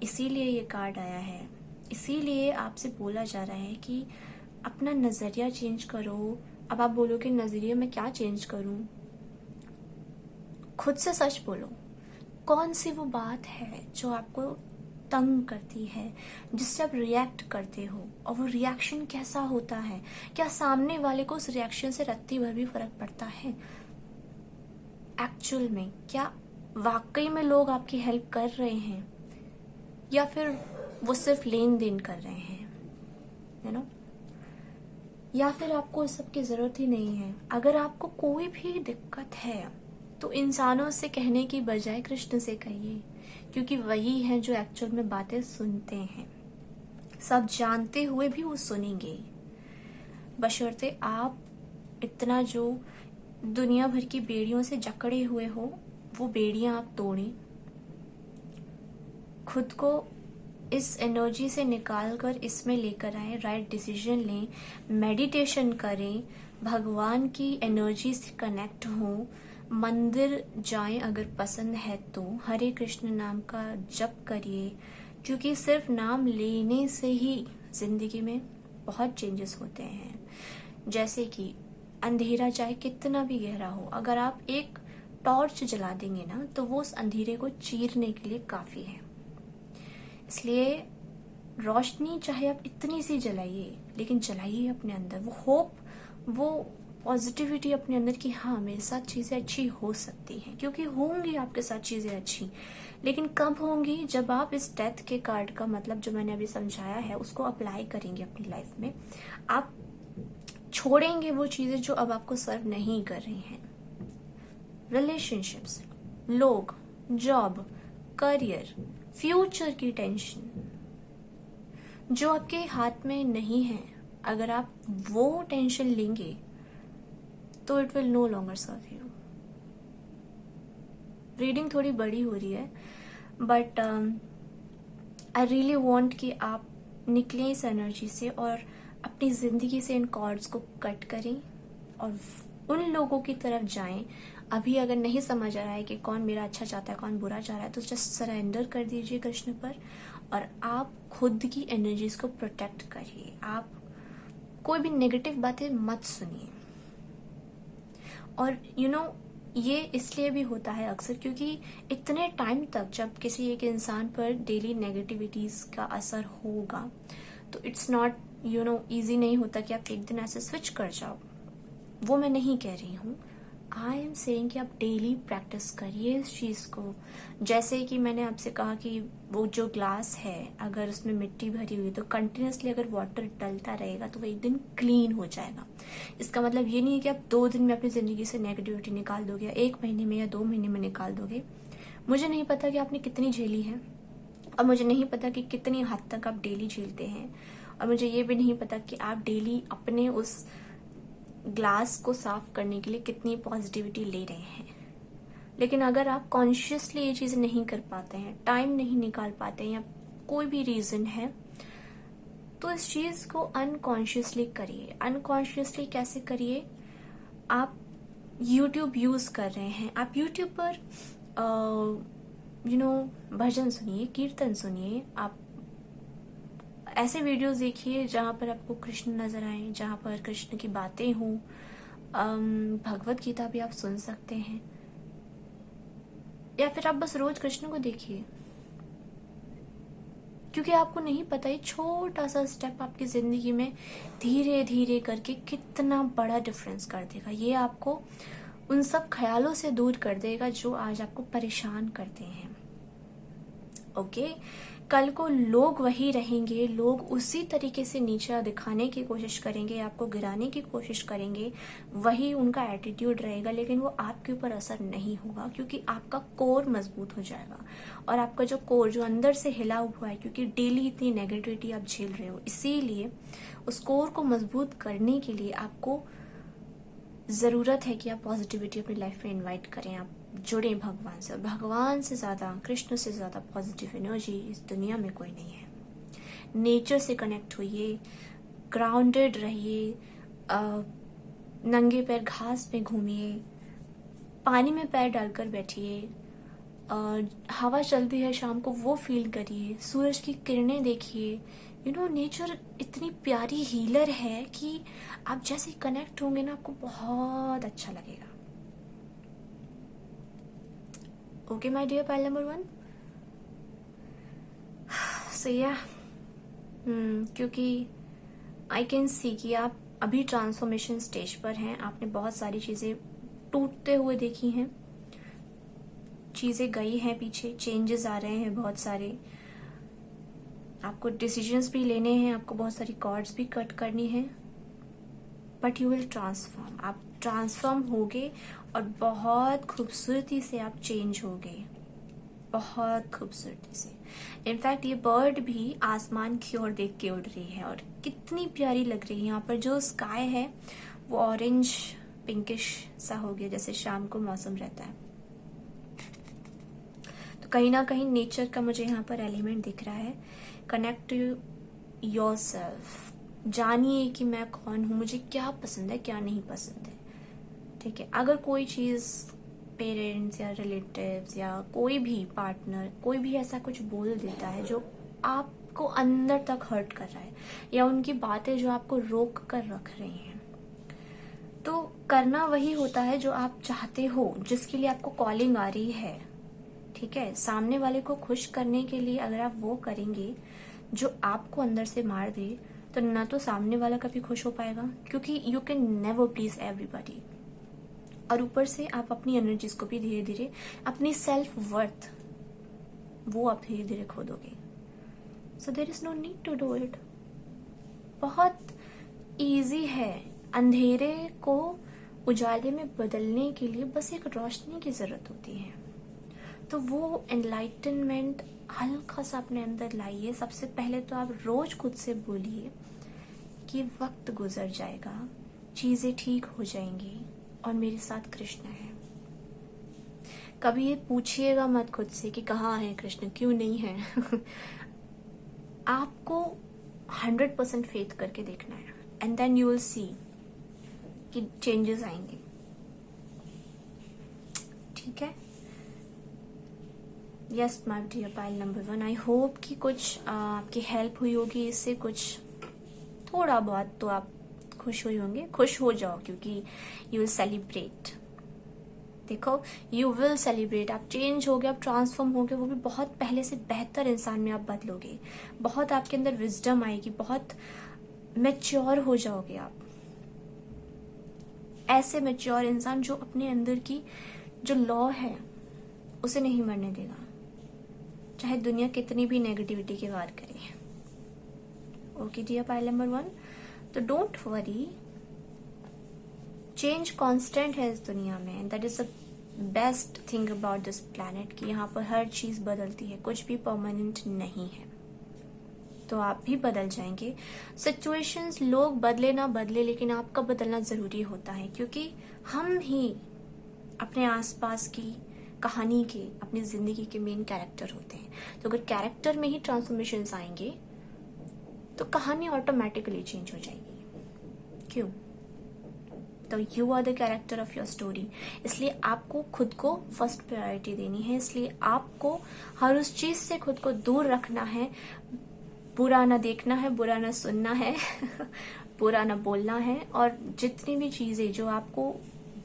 इसीलिए ये कार्ड आया है। इसीलिए आपसे बोला जा रहा है कि अपना नजरिया चेंज करो। अब आप बोलोगे नजरिया में क्या चेंज करूं? खुद से सच बोलो। कौन सी वो बात है जो आपको तंग करती है, जिससे आप रिएक्ट करते हो, और वो रिएक्शन कैसा होता है? क्या सामने वाले को उस रिएक्शन से रत्ती भर भी फर्क पड़ता है? एक्चुअल में क्या वाकई में लोग आपकी हेल्प कर रहे हैं, या फिर वो सिर्फ लेन देन कर रहे हैं, यू नो? या फिर आपको इस सब की जरूरत ही नहीं है? अगर आपको कोई भी दिक्कत है तो इंसानों से कहने की बजाय कृष्ण से कहिए, क्योंकि वही है जो एक्चुअल में बातें सुनते हैं। सब जानते हुए भी वो सुनेंगे, बशर्ते आप इतना जो दुनिया भर की बेड़ियों से जकड़े हुए हो वो बेड़ियां आप तोड़ें, खुद को इस एनर्जी से निकाल कर इसमें लेकर आए, राइट डिसीजन लें, मेडिटेशन करें, भगवान की एनर्जी से कनेक्ट हों, मंदिर जाएं अगर पसंद है तो, हरे कृष्ण नाम का जप करिए, क्योंकि सिर्फ नाम लेने से ही जिंदगी में बहुत चेंजेस होते हैं। जैसे कि अंधेरा चाहे कितना भी गहरा हो, अगर आप एक टॉर्च जला देंगे ना तो वो उस अंधेरे को चीरने के लिए काफी है। इसलिए रोशनी चाहे आप इतनी सी जलाइए, लेकिन जलाइए अपने अंदर वो होप, वो पॉजिटिविटी अपने अंदर की हाँ मेरे साथ चीजें अच्छी हो सकती हैं, क्योंकि होंगी आपके साथ चीजें अच्छी। लेकिन कब होंगी? जब आप इस डेथ के कार्ड का मतलब जो मैंने अभी समझाया है उसको अप्लाई करेंगे अपनी लाइफ में। आप छोड़ेंगे वो चीजें जो अब आपको सर्व नहीं कर रही हैं। रिलेशनशिप्स, लोग, जॉब, करियर, फ्यूचर की टेंशन जो आपके हाथ में नहीं है, अगर आप वो टेंशन लेंगे तो it will no longer serve you. Reading थोड़ी बड़ी हो रही है, बट आई रियली वांट कि आप निकलें इस एनर्जी से और अपनी जिंदगी से इन कॉर्ड्स को कट करें और उन लोगों की तरफ जाएं। अभी अगर नहीं समझ आ रहा है कि कौन मेरा अच्छा चाहता है कौन बुरा चाह रहा है, तो जस्ट सरेंडर कर दीजिए कृष्ण पर, और आप खुद की एनर्जीज को प्रोटेक्ट करिए। आप कोई भी नेगेटिव बातें मत सुनिए। और ये इसलिए भी होता है अक्सर क्योंकि इतने टाइम तक जब किसी एक इंसान पर डेली नेगेटिविटीज का असर होगा, तो इट्स नॉट इजी नहीं होता कि आप एक दिन ऐसे स्विच कर जाओ। वो मैं नहीं कह रही हूँ। आई एम सेइंग कि आप डेली प्रैक्टिस करिए इस चीज को। जैसे कि मैंने आपसे कहा कि वो जो ग्लास है अगर उसमें मिट्टी भरी हुई तो कंटिन्यूसली अगर वाटर डलता रहेगा तो वो एक दिन क्लीन हो जाएगा। इसका मतलब ये नहीं है कि आप 2 दिन में अपनी जिंदगी से नेगेटिविटी निकाल दोगे, 1 महीने में या 2 महीने में निकाल दोगे। मुझे नहीं पता कि आपने कितनी झेली है, और मुझे नहीं पता कि कितनी हद तक आप डेली झेलते हैं, और मुझे ये भी नहीं पता कि आप डेली अपने उस ग्लास को साफ करने के लिए कितनी पॉजिटिविटी ले रहे हैं। लेकिन अगर आप कॉन्शियसली ये चीजें नहीं कर पाते हैं, टाइम नहीं निकाल पाते हैं, या कोई भी रीजन है, तो इस चीज को अनकॉन्शियसली करिए। अनकॉन्शियसली कैसे करिए? आप YouTube यूज कर रहे हैं, आप YouTube पर भजन सुनिए, कीर्तन सुनिए, आप ऐसे वीडियोस देखिए जहां पर आपको कृष्ण नजर आए, जहां पर कृष्ण की बातें हों। भगवत गीता भी आप सुन सकते हैं, या फिर आप बस रोज कृष्ण को देखिए, क्योंकि आपको नहीं पता ये छोटा सा स्टेप आपकी जिंदगी में धीरे धीरे करके कितना बड़ा डिफरेंस कर देगा। ये आपको उन सब ख्यालों से दूर कर देगा जो आज आपको परेशान करते हैं। ओके, कल को लोग वही रहेंगे, लोग उसी तरीके से नीचा दिखाने की कोशिश करेंगे, आपको गिराने की कोशिश करेंगे, वही उनका एटीट्यूड रहेगा, लेकिन वो आपके ऊपर असर नहीं होगा क्योंकि आपका कोर मजबूत हो जाएगा। और आपका जो कोर जो अंदर से हिला हुआ है, क्योंकि डेली इतनी नेगेटिविटी आप झेल रहे हो, इसीलिए उस कोर को मजबूत करने के लिए आपको जरूरत है कि आप पॉजिटिविटी अपनी लाइफ में इन्वाइट करें, आप जुड़े भगवान से। और भगवान से ज्यादा, कृष्ण से ज्यादा पॉजिटिव एनर्जी इस दुनिया में कोई नहीं है। नेचर से कनेक्ट होइए, ग्राउंडेड रहिए, नंगे पैर घास में घूमिए, पानी में पैर डालकर बैठिए, हवा चलती है शाम को वो फील करिए, सूरज की किरणें देखिए। नेचर इतनी प्यारी हीलर है कि आप जैसे कनेक्ट होंगे ना, आपको बहुत अच्छा लगेगा। Okay my dear pile number 1। So या क्योंकि आई कैन सी कि आप अभी ट्रांसफॉर्मेशन स्टेज पर हैं। आपने बहुत सारी चीजें टूटते हुए देखी हैं, चीजें गई हैं पीछे, चेंजेस आ रहे हैं बहुत सारे, आपको डिसीजंस भी लेने हैं, आपको बहुत सारी कॉर्ड्स भी कट करनी है, बट यू विल ट्रांसफॉर्म। आप ट्रांसफॉर्म होगे और बहुत खूबसूरती से आप चेंज होगे, बहुत खूबसूरती से। इनफैक्ट ये बर्ड भी आसमान की ओर देख के उड़ रही है और कितनी प्यारी लग रही है। यहाँ पर जो स्काई है वो ऑरेंज पिंकिश सा हो गया, जैसे शाम को मौसम रहता है। तो कहीं ना कहीं नेचर का मुझे यहाँ पर एलिमेंट दिख रहा है। कनेक्ट टू योरसेल्फ, जानिए कि मैं कौन हूँ, मुझे क्या पसंद है क्या नहीं पसंद है। ठीक है, अगर कोई चीज पेरेंट्स या रिलेटिव्स या कोई भी पार्टनर कोई भी ऐसा कुछ बोल देता है जो आपको अंदर तक हर्ट कर रहा है, या उनकी बातें जो आपको रोक कर रख रही हैं, तो करना वही होता है जो आप चाहते हो, जिसके लिए आपको कॉलिंग आ रही है। ठीक है, सामने वाले को खुश करने के लिए अगर आप वो करेंगे जो आपको अंदर से मार दे, तो ना तो सामने वाला कभी खुश हो पाएगा, क्योंकि you can never please everybody. और ऊपर से आप अपनी एनर्जीज को भी धीरे धीरे, अपनी सेल्फ वर्थ वो आप धीरे धीरे खो दोगे। So there is no need to do it. बहुत इजी है, अंधेरे को उजाले में बदलने के लिए बस एक रोशनी की जरूरत होती है। तो वो एनलाइटनमेंट हल्का सा अपने अंदर लाइए। सबसे पहले तो आप रोज खुद से बोलिए कि वक्त गुजर जाएगा, चीजें ठीक हो जाएंगी और मेरे साथ कृष्ण है। कभी ये पूछिएगा मत खुद से कि कहाँ है कृष्ण, क्यों नहीं है। आपको 100% फेथ करके देखना है, and then you will see कि चेंजेस आएंगे। ठीक है। Yes my dear pile number 1, I hope कि कुछ आपकी हेल्प हुई होगी इससे, कुछ थोड़ा बहुत तो आप खुश हुए होंगे। खुश हो जाओ, क्योंकि यू विल सेलिब्रेट। देखो, यू विल सेलिब्रेट। आप चेंज हो गए, आप ट्रांसफॉर्म हो गए, वो भी बहुत पहले से बेहतर इंसान में आप बदलोगे। बहुत आपके अंदर विजडम आएगी, बहुत मैच्योर हो जाओगे आप। ऐसे मैच्योर इंसान जो अपने अंदर की जो लॉ है उसे नहीं मरने देगा, चाहे दुनिया कितनी भी नेगेटिविटी की वार करे। ओके डियर पाइल नंबर 1, तो डोंट वरी, चेंज कांस्टेंट है इस दुनिया में। That is the best thing about this planet कि यहाँ पर हर चीज बदलती है, कुछ भी परमानेंट नहीं है। तो आप भी बदल जाएंगे। सिचुएशंस, लोग बदले ना बदले, लेकिन आपका बदलना जरूरी होता है, क्योंकि हम ही अपने आसपास की कहानी के, अपनी जिंदगी के मेन कैरेक्टर होते हैं। तो अगर कैरेक्टर में ही ट्रांसफॉर्मेशंस आएंगे तो कहानी ऑटोमेटिकली चेंज हो जाएगी। क्यों? तो you are the character of your story. इसलिए आपको खुद को फर्स्ट प्रायोरिटी देनी है। इसलिए आपको हर उस चीज से खुद को दूर रखना है। बुरा ना देखना है, बुरा ना सुनना है बुरा ना बोलना है। और जितनी भी चीजें जो आपको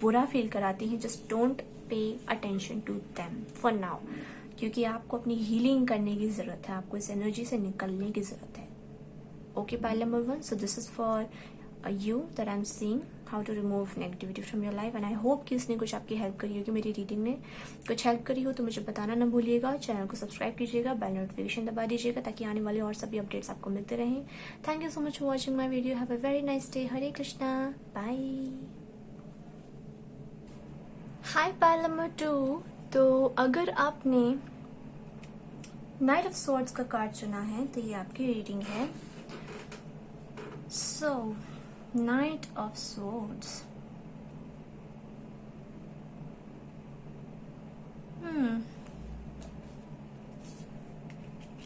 बुरा फील कराती हैं, just don't pay attention to them for now, क्योंकि आपको अपनी हीलिंग करने की जरूरत है, आपको इस एनर्जी से निकलने की जरूरत है। Okay pile number 1, so this is for you that I'm seeing how to remove negativity from your life, and I hope कि इसने कुछ आपकी हेल्प करी होगी, मेरी रीडिंग ने कुछ हेल्प करी हो तो मुझे बताना ना भूलिएगा। चैनल को सब्सक्राइब कीजिएगा, बेल नोटिफिकेशन दबा दीजिएगा ताकि आने वाले और सभी अपडेट्स आपको मिलते रहें। Thank you so much for watching my video. Have a very nice day. Hare Krishna, bye. Hi pile number 2, तो अगर आपने नाइट ऑफ स्वॉर्ड्स का कार्ड चुना है तो ये आपकी रीडिंग है। सो Knight of Swords.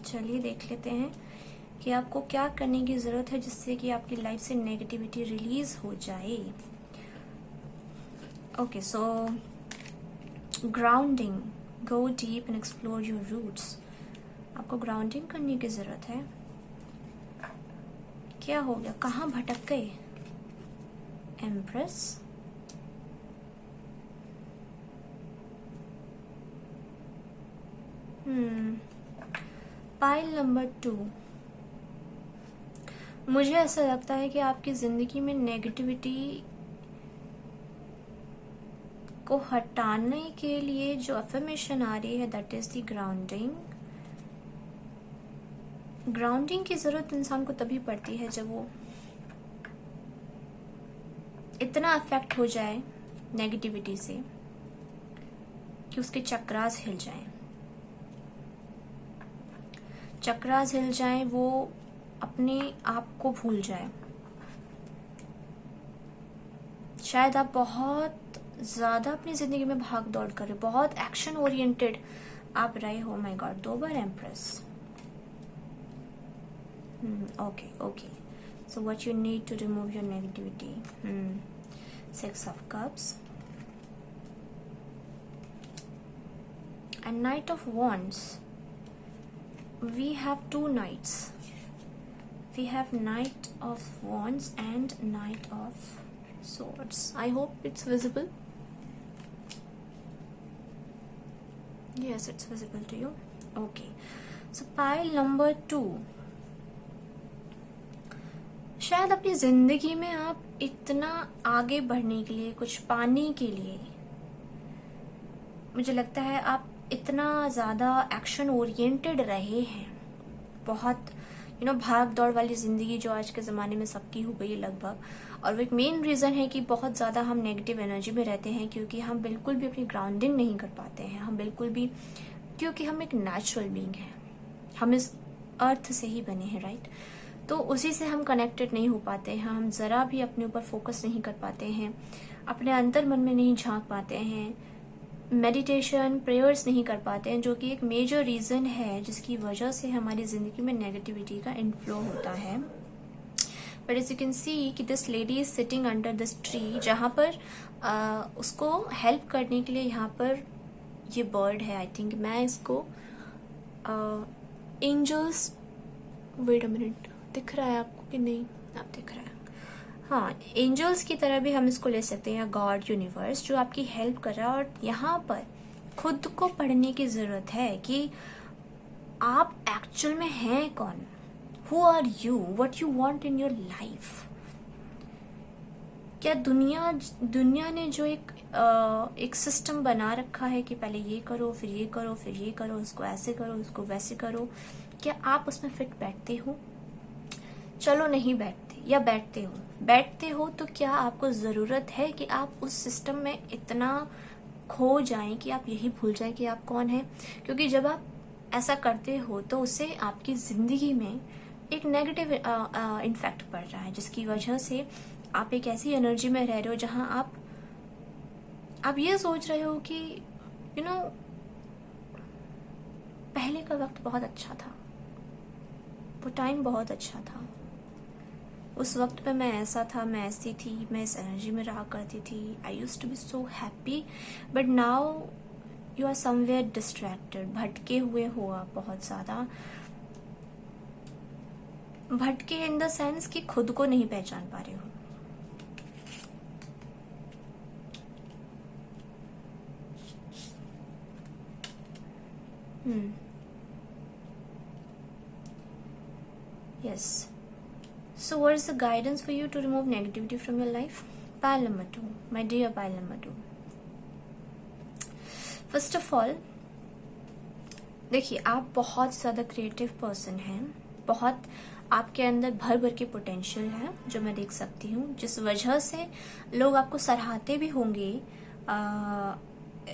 चलिए देख लेते हैं कि आपको क्या करने की जरूरत है जिससे कि आपकी लाइफ से नेगेटिविटी रिलीज हो जाए। Okay, so grounding, go deep and explore your roots. आपको ग्राउंडिंग करने की जरूरत है। क्या हो गया, कहाँ भटक गए? एम्प्रेस, पाइल नंबर 2, मुझे ऐसा लगता है कि आपकी जिंदगी में नेगेटिविटी को हटाने के लिए जो अफर्मेशन आ रही है that is the grounding. Grounding की जरूरत इंसान को तभी पड़ती है जब वो इतना अफेक्ट हो जाए नेगेटिविटी से कि उसके चक्रास हिल जाएं। चक्रास हिल जाएं, वो अपने आप को भूल जाए। शायद आप बहुत ज्यादा अपनी जिंदगी में भाग दौड़ कर रहे, बहुत एक्शन ओरिएंटेड आप रहे हो। My God, 2 bar empress. Okay, so what you need to remove your negativity? 6 of Cups and Knight of Wands. We have 2 knights. We have Knight of Wands and Knight of Swords. I hope it's visible. Yes, it's visible to you. Okay, so pile number 2. शायद अपनी जिंदगी में आप इतना आगे बढ़ने के लिए, कुछ पाने के लिए, मुझे लगता है आप इतना ज्यादा एक्शन ओरिएंटेड रहे हैं। बहुत भाग दौड़ वाली जिंदगी जो आज के जमाने में सबकी हो गई है लगभग। और वो एक मेन रीजन है कि बहुत ज्यादा हम नेगेटिव एनर्जी में रहते हैं, क्योंकि हम बिल्कुल भी अपनी ग्राउंडिंग नहीं कर पाते हैं। हम बिल्कुल भी, क्योंकि हम एक नेचुरल बीइंग हैं, हम इस अर्थ से ही बने हैं, राइट? तो उसी से हम कनेक्टेड नहीं हो पाते हैं। हम जरा भी अपने ऊपर फोकस नहीं कर पाते हैं, अपने अंतर मन में नहीं झांक पाते हैं, मेडिटेशन, प्रेयर्स नहीं कर पाते हैं, जो कि एक मेजर रीजन है जिसकी वजह से हमारी जिंदगी में नेगेटिविटी का इनफ्लो होता है। But as you can see कि this lady is sitting under this tree, जहाँ पर उसको हेल्प करने के लिए यहाँ पर ये बर्ड है, आई थिंक मैं इसको एंजल्स, वेट अ मिनट, दिख रहा है आपको कि नहीं? आप दिख रहा है, हाँ, एंजल्स की तरह भी हम इसको ले सकते हैं, या गॉड, यूनिवर्स, जो आपकी हेल्प कर रहा है। और यहाँ पर खुद को पढ़ने की जरूरत है कि आप एक्चुअल में हैं कौन, who are you, what you want in your life. क्या दुनिया ने जो एक सिस्टम बना रखा है कि पहले ये करो, फिर ये करो, फिर ये करो, उसको ऐसे करो, उसको वैसे करो, क्या आप उसमें फिट बैठते हो? चलो नहीं बैठते, या बैठते हो तो क्या आपको जरूरत है कि आप उस सिस्टम में इतना खो जाएं कि आप यही भूल जाएं कि आप कौन हैं? क्योंकि जब आप ऐसा करते हो तो उससे आपकी जिंदगी में एक नेगेटिव इम्पैक्ट पड़ रहा है, जिसकी वजह से आप एक ऐसी एनर्जी में रह रहे हो जहां आप ये सोच रहे हो कि यू नो पहले का वक्त बहुत अच्छा था, वो टाइम बहुत अच्छा था, उस वक्त पे मैं ऐसा था, मैं ऐसी थी, मैं इस एनर्जी में रहा करती थी, I used to be so happy, but now you are somewhere distracted. भटके हुए हो आप बहुत ज्यादा, भटके इन द सेंस कि खुद को नहीं पहचान पा रहे हो। Yes. So what is the guidance for you to remove negativity from your life? Pile number 2, my dear pile number 2. First of all, देखिए, आप बहुत ज़्यादा क्रिएटिव पर्सन हैं, बहुत आपके अंदर भर भर के पोटेंशियल है जो मैं देख सकती हूँ, जिस वजह से लोग आपको सराहते भी होंगे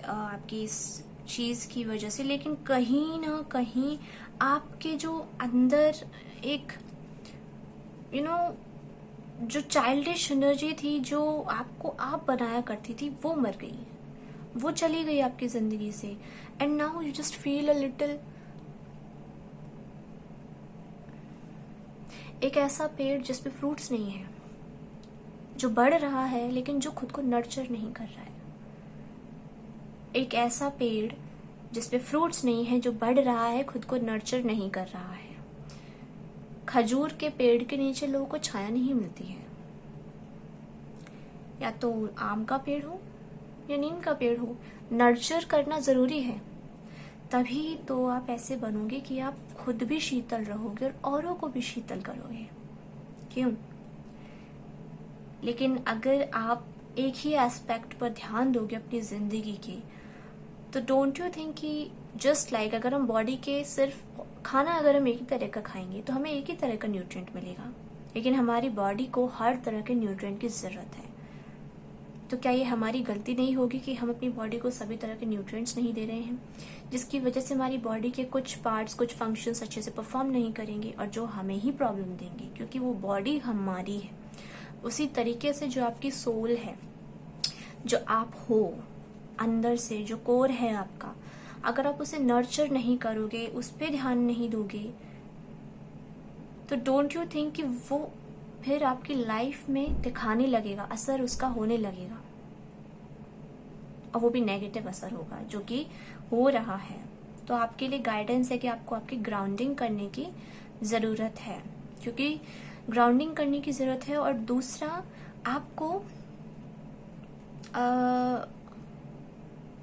आपकी इस चीज़ की वजह से। लेकिन कहीं ना कहीं आपके जो अंदर एक जो चाइल्डिश एनर्जी थी, जो आपको आप बनाया करती थी, वो मर गई, वो चली गई आपकी जिंदगी से। And now you just feel a little, एक ऐसा पेड़ जिसपे फ्रूट्स नहीं है, जो बढ़ रहा है लेकिन जो खुद को नर्चर नहीं कर रहा है। एक ऐसा पेड़ जिसपे फ्रूट्स नहीं है, जो बढ़ रहा है, खुद को नर्चर नहीं कर रहा है। खजूर के पेड़ के नीचे लोगों को छाया नहीं मिलती है, या तो आम का पेड़ हो या नीम का पेड़ हो, नर्चर करना जरूरी है। तभी तो आप ऐसे बनोगे कि आप खुद भी शीतल रहोगे और औरों को भी शीतल करोगे। क्यों? लेकिन अगर आप एक ही एस्पेक्ट पर ध्यान दोगे अपनी जिंदगी के, तो डोंट यू थिंक कि जस्ट लाइक अगर हम बॉडी के सिर्फ खाना अगर हम एक ही तरह का खाएंगे तो हमें एक ही तरह का न्यूट्रिएंट मिलेगा, लेकिन हमारी बॉडी को हर तरह के न्यूट्रिएंट की जरूरत है। तो क्या ये हमारी गलती नहीं होगी कि हम अपनी बॉडी को सभी तरह के न्यूट्रिएंट्स नहीं दे रहे हैं, जिसकी वजह से हमारी बॉडी के कुछ पार्ट्स, कुछ फंक्शंस अच्छे से परफॉर्म नहीं करेंगे और जो हमें ही प्रॉब्लम देंगे, क्योंकि वो बॉडी हमारी है। उसी तरीके से जो आपकी सोल है, जो आप हो अंदर से, जो कोर है आपका, अगर आप उसे नर्चर नहीं करोगे, उस पर ध्यान नहीं दोगे, तो डोंट यू थिंक कि वो फिर आपकी लाइफ में दिखाने लगेगा, असर उसका होने लगेगा, और वो भी नेगेटिव असर होगा, जो कि हो रहा है। तो आपके लिए गाइडेंस है कि आपको आपकी ग्राउंडिंग करने की जरूरत है, क्योंकि ग्राउंडिंग करने की जरूरत है। और दूसरा, आपको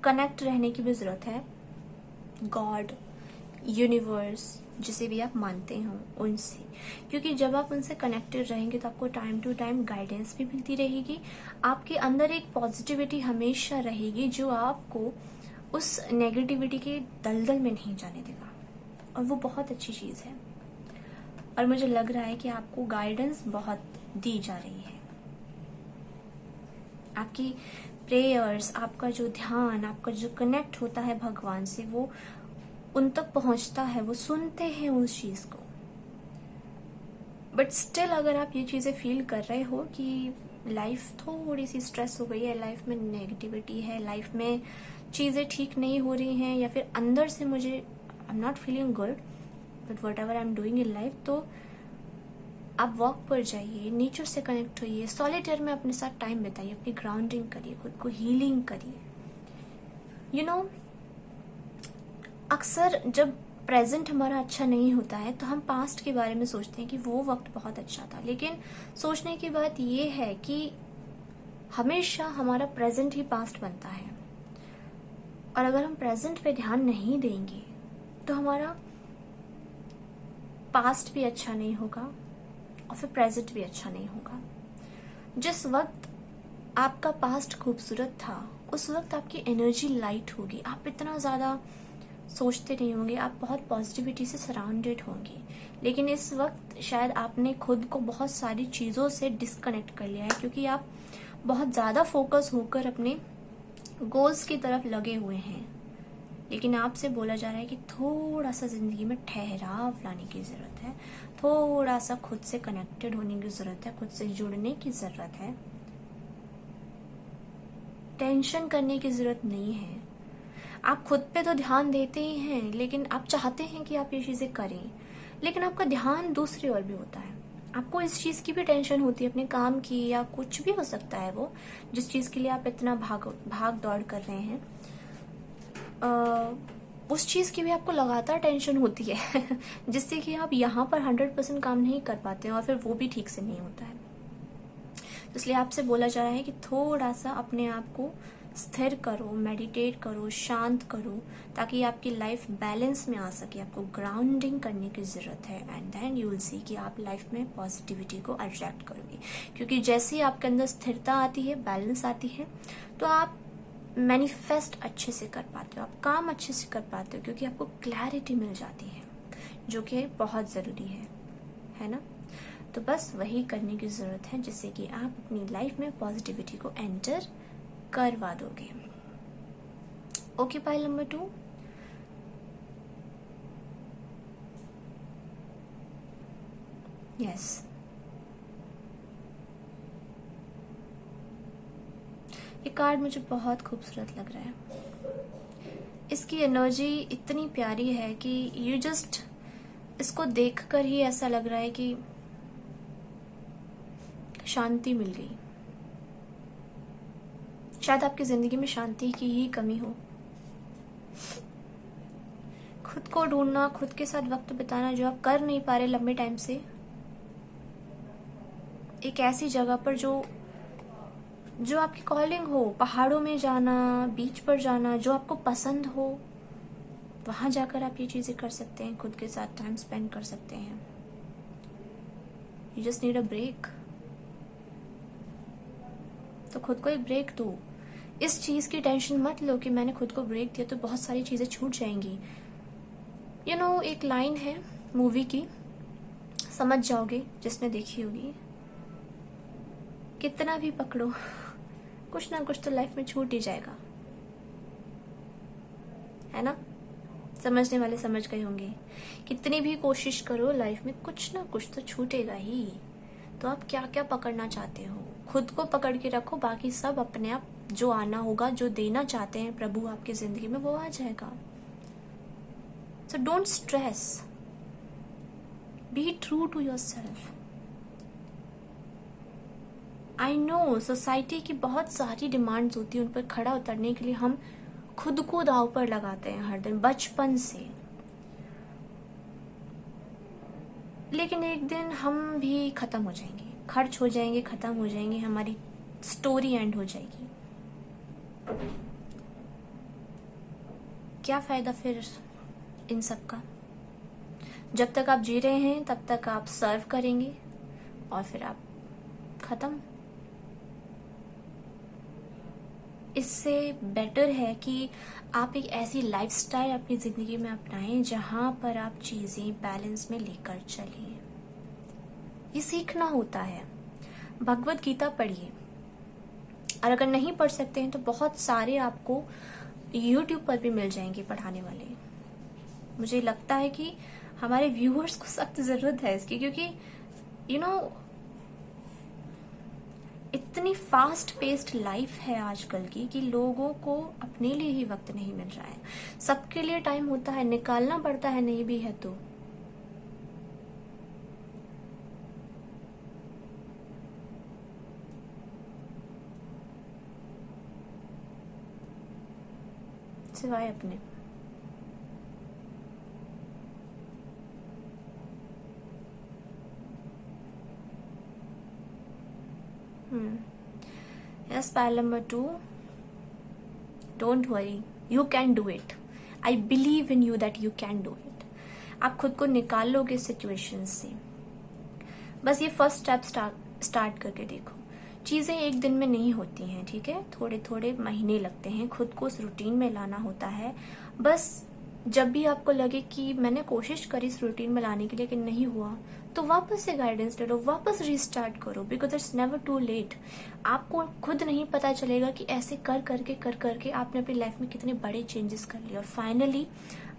कनेक्ट रहने की भी जरूरत है गॉड, यूनिवर्स, जिसे भी आप मानते हो उनसे, क्योंकि जब आप उनसे कनेक्टेड रहेंगे तो आपको टाइम टू टाइम गाइडेंस भी मिलती रहेगी। आपके अंदर एक पॉजिटिविटी हमेशा रहेगी जो आपको उस नेगेटिविटी के दलदल में नहीं जाने देगा, और वो बहुत अच्छी चीज़ है। और मुझे लग रहा है कि आपको गाइडेंस बहुत दी जा रही है। आपकी प्रेयर्स, आपका जो ध्यान, आपका जो कनेक्ट होता है भगवान से, वो उन तक पहुंचता है, वो सुनते हैं उस चीज को। बट स्टिल अगर आप ये चीजें फील कर रहे हो कि लाइफ थोड़ी सी स्ट्रेस हो गई है, लाइफ में नेगेटिविटी है, लाइफ में चीजें ठीक नहीं हो रही हैं, या फिर अंदर से मुझे I am not feeling good but what ever I am doing in life, तो आप वॉक पर जाइए, नेचर से कनेक्ट होइए, सॉलिटेयर में अपने साथ टाइम बिताइए, अपनी ग्राउंडिंग करिए, खुद को हीलिंग करिए। यू नो, अक्सर जब प्रेजेंट हमारा अच्छा नहीं होता है तो हम पास्ट के बारे में सोचते हैं कि वो वक्त बहुत अच्छा था, लेकिन सोचने की बात ये है कि हमेशा हमारा प्रेजेंट ही पास्ट बनता है। और अगर हम प्रेजेंट पे ध्यान नहीं देंगे तो हमारा पास्ट भी अच्छा नहीं होगा और फिर प्रेजेंट भी अच्छा नहीं होगा। जिस वक्त आपका पास्ट खूबसूरत था उस वक्त आपकी एनर्जी लाइट होगी, आप इतना ज़्यादा सोचते नहीं होंगे, आप बहुत पॉजिटिविटी से सराउंडेड होंगे। लेकिन इस वक्त शायद आपने खुद को बहुत सारी चीज़ों से डिस्कनेक्ट कर लिया है, क्योंकि आप बहुत ज़्यादा फोकस होकर अपने गोल्स की तरफ लगे हुए हैं। लेकिन आपसे बोला जा रहा है कि थोड़ा सा जिंदगी में ठहराव लाने की ज़रूरत है, थोड़ा सा खुद से कनेक्टेड होने की ज़रूरत है, खुद से जुड़ने की ज़रूरत है। टेंशन करने की ज़रूरत नहीं है। आप खुद पे तो ध्यान देते ही हैं, लेकिन आप चाहते हैं कि आप ये चीज़ें करें, लेकिन आपका ध्यान दूसरी ओर भी होता है। आपको इस चीज़ की भी टेंशन होती है, अपने काम की, या कुछ भी हो सकता है वो जिस चीज़ के लिए आप इतना भाग दौड़ कर रहे हैं। उस चीज़ की भी आपको लगातार टेंशन होती है जिससे कि आप यहाँ पर 100% काम नहीं कर पाते हैं और फिर वो भी ठीक से नहीं होता है। तो इसलिए आपसे बोला जा रहा है कि थोड़ा सा अपने आप को स्थिर करो, मेडिटेट करो, शांत करो, ताकि आपकी लाइफ बैलेंस में आ सके। आपको ग्राउंडिंग करने की ज़रूरत है and then you will see कि आप लाइफ में पॉजिटिविटी को अट्रैक्ट करोगे। क्योंकि जैसे ही आपके अंदर स्थिरता आती है, बैलेंस आती है, तो आप मैनिफेस्ट अच्छे से कर पाते हो, आप काम अच्छे से कर पाते हो, क्योंकि आपको क्लैरिटी मिल जाती है, जो कि बहुत ज़रूरी है ना। तो बस वही करने की ज़रूरत है जिससे कि आप अपनी लाइफ में पॉजिटिविटी को एंटर करवा दोगे। Okay, pile number 2, yes. ये कार्ड मुझे बहुत खूबसूरत लग रहा है। इसकी एनर्जी इतनी प्यारी है कि यू जस्ट इसको देखकर ही ऐसा लग रहा है कि शांति मिल गई। शायद आपकी जिंदगी में शांति की ही कमी हो। खुद को ढूंढना, खुद के साथ वक्त बिताना जो आप कर नहीं पा रहे लंबे टाइम से, एक ऐसी जगह पर जो आपकी कॉलिंग हो, पहाड़ों में जाना, बीच पर जाना, जो आपको पसंद हो, वहां जाकर आप ये चीजें कर सकते हैं, खुद के साथ टाइम स्पेंड कर सकते हैं। You just need a break. तो खुद को एक ब्रेक दो। इस चीज की टेंशन मत लो कि मैंने खुद को ब्रेक दिया तो बहुत सारी चीजें छूट जाएंगी। यू नो, एक लाइन है मूवी की, समझ जाओगे जिसने देखी होगी, कितना भी पकड़ो कुछ ना कुछ तो लाइफ में छूट ही जाएगा, है ना। समझने वाले समझ गए होंगे। कितनी भी कोशिश करो लाइफ में कुछ ना कुछ तो छूटेगा ही। तो आप क्या क्या पकड़ना चाहते हो, खुद को पकड़ के रखो, बाकी सब अपने आप जो आना होगा, जो देना चाहते हैं प्रभु आपकी जिंदगी में, वो आ जाएगा। So don't stress, be true to yourself. I know society की बहुत सारी डिमांड्स होती है, उन पर खड़ा उतरने के लिए हम खुद को दांव पर लगाते हैं हर दिन बचपन से। लेकिन एक दिन हम भी खत्म हो जाएंगे, खर्च हो जाएंगे, खत्म हो जाएंगे, हमारी स्टोरी एंड हो जाएगी। क्या फायदा फिर इन सब का। जब तक आप जी रहे हैं तब तक आप सर्व करेंगे और फिर आप खत्म। इससे बेटर है कि आप एक ऐसी लाइफस्टाइल अपनी जिंदगी में अपनाएं जहां पर आप चीजें बैलेंस में लेकर चलें। ये सीखना होता है। भगवत गीता पढ़िए, और अगर नहीं पढ़ सकते हैं तो बहुत सारे आपको YouTube पर भी मिल जाएंगे पढ़ाने वाले। मुझे लगता है कि हमारे व्यूअर्स को सख्त जरूरत है इसकी, क्योंकि यू नो इतनी फास्ट पेस्ड लाइफ है आजकल की कि लोगों को अपने लिए ही वक्त नहीं मिल रहा है। सबके लिए टाइम होता है, निकालना पड़ता है, नहीं भी है तो। सिवाय अपने। Yes, pile number 2, don't worry, you can do it. I believe in you that you can do it. आप खुद को निकाल लोगे सिचुएशन से। बस ये फर्स्ट स्टेप स्टार्ट करके देखो। चीजें एक दिन में नहीं होती हैं, ठीक है, थोड़े थोड़े महीने लगते हैं। खुद को उस रूटीन में लाना होता है। बस जब भी आपको लगे कि मैंने कोशिश करी इस रूटीन में लाने के लिए लेकिन नहीं हुआ, तो वापस से गाइडेंस ले लो, वापस रीस्टार्ट करो, because it's never too late. आपको खुद नहीं पता चलेगा कि ऐसे कर करके आपने अपनी लाइफ में कितने बड़े चेंजेस कर लिए, और फाइनली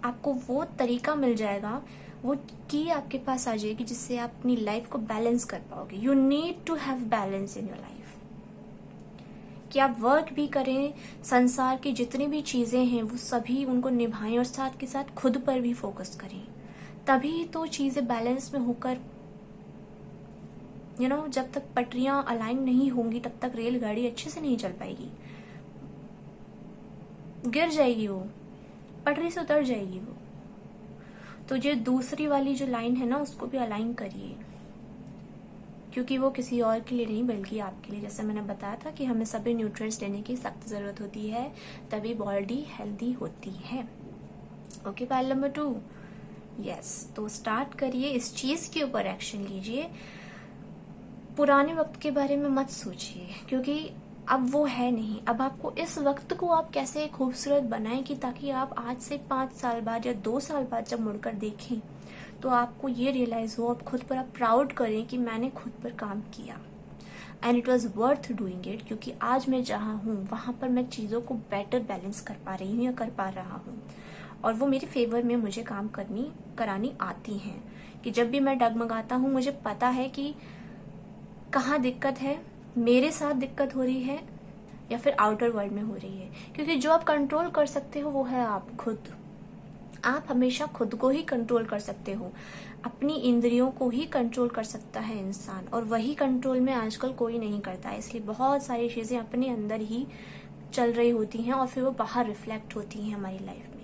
आपको वो तरीका मिल जाएगा, वो की आपके पास आ जाएगी जिससे आप अपनी लाइफ को बैलेंस कर पाओगे। You need to have balance in your life, कि आप वर्क भी करें, संसार की जितनी भी चीजें हैं वो सभी उनको निभाएं, और साथ के साथ खुद पर भी फोकस करें। तभी तो चीजें बैलेंस में होकर, जब तक पटरियां अलाइन नहीं होंगी तब तक रेलगाड़ी अच्छे से नहीं चल पाएगी। गिर जाएगी, वो पटरी से उतर जाएगी वो। तो ये दूसरी वाली जो लाइन है ना, उसको भी अलाइन करिए, क्योंकि वो किसी और के लिए नहीं बल्कि आपके लिए। जैसे मैंने बताया था कि हमें सभी न्यूट्रिएंट्स लेने की सख्त जरूरत होती है, तभी बॉडी हेल्दी होती है। Okay, pile number 2, yes. तो स्टार्ट करिए, इस चीज के ऊपर एक्शन लीजिए। पुराने वक्त के बारे में मत सोचिए, क्योंकि अब वो है नहीं। अब आपको इस वक्त को आप कैसे खूबसूरत बनाएं कि ताकि आप आज से 5 साल बाद या 2 साल बाद जब मुड़कर देखें तो आपको ये रियलाइज हो, आप खुद पर आप प्राउड करें कि मैंने खुद पर काम किया and it was worth doing it. क्योंकि आज मैं जहाँ हूँ वहां पर मैं चीजों को बेटर बैलेंस कर पा रही हूँ या कर पा रहा हूँ, और वो मेरे फेवर में मुझे काम करानी आती हैं। कि जब भी मैं डगमगाता हूँ मुझे पता है कि कहाँ दिक्कत है, मेरे साथ दिक्कत हो रही है या फिर आउटर वर्ल्ड में हो रही है। क्योंकि जो आप कंट्रोल कर सकते हो वो है आप खुद। आप हमेशा खुद को ही कंट्रोल कर सकते हो, अपनी इंद्रियों को ही कंट्रोल कर सकता है इंसान, और वही कंट्रोल में आजकल कोई नहीं करता है। इसलिए बहुत सारी चीजें अपने अंदर ही चल रही होती हैं और फिर वो बाहर रिफ्लेक्ट होती हैं हमारी लाइफ में।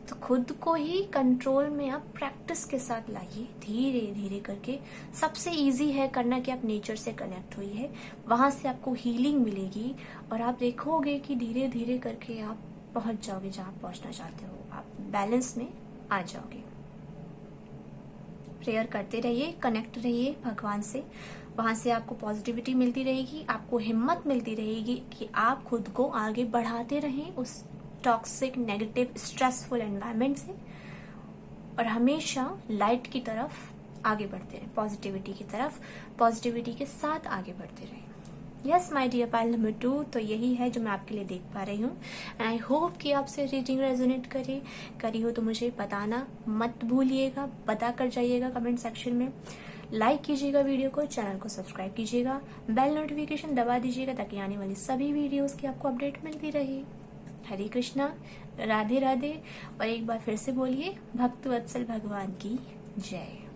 तो खुद को ही कंट्रोल में आप प्रैक्टिस के साथ लाइए, धीरे धीरे करके। सबसे इजी है करना कि आप नेचर से कनेक्ट होइए, वहां से आपको हीलिंग मिलेगी, और आप देखोगे कि धीरे धीरे करके आप पहुंच जाओगे जहां पहुंचना चाहते हो, आप बैलेंस में आ जाओगे। प्रेयर करते रहिए, कनेक्ट रहिए भगवान से, वहां से आपको पॉजिटिविटी मिलती रहेगी, आपको हिम्मत मिलती रहेगी कि आप खुद को आगे बढ़ाते रहें उस टॉक्सिक, नेगेटिव, स्ट्रेसफुल एनवायरनमेंट से, और हमेशा लाइट की तरफ आगे बढ़ते रहें, पॉजिटिविटी की तरफ, पॉजिटिविटी के साथ आगे बढ़ते रहें। Yes my dear pile number 2, तो यही है जो मैं आपके लिए देख पा रही हूँ। एंड आई होप कि आपसे रीडिंग रेजोनेट करी हो तो मुझे बताना मत भूलिएगा, बता कर जाइएगा कमेंट सेक्शन में। लाइक कीजिएगा वीडियो को, चैनल को सब्सक्राइब कीजिएगा, बेल नोटिफिकेशन दबा दीजिएगा ताकि आने वाली सभी वीडियोस की आपको अपडेट मिलती रहे। हरे कृष्णा, राधे राधे, और एक बार फिर से बोलिए भक्त वत्सल भगवान की जय।